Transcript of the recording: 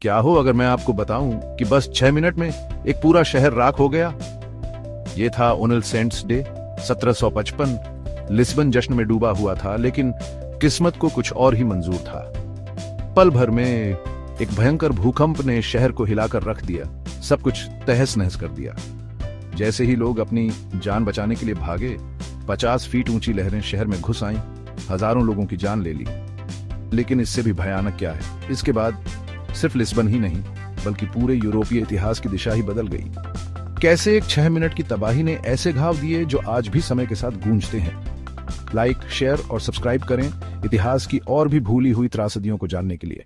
क्या हो अगर मैं आपको बताऊं कि बस 6 मिनट में एक पूरा शहर राख हो गया। ये था ओनल सेंट्स डे 1755। लिस्बन जश्न में डूबा हुआ था, लेकिन किस्मत को कुछ और ही मंजूर था। पल भर में एक भयंकर भूकंप ने शहर को हिलाकर रख दिया, सब कुछ तहस नहस कर दिया। जैसे ही लोग अपनी जान बचाने के लिए भागे, 50 फीट ऊंची लहरें शहर में घुस आईं, हजारों लोगों की जान ले ली। लेकिन इससे भी भयानक क्या है, इसके बाद सिर्फ लिस्बन ही नहीं बल्कि पूरे यूरोपीय इतिहास की दिशा ही बदल गई। कैसे एक 6 मिनट की तबाही ने ऐसे घाव दिए जो आज भी समय के साथ गूंजते हैं। लाइक, शेयर और सब्सक्राइब करें इतिहास की और भी भूली हुई त्रासदियों को जानने के लिए।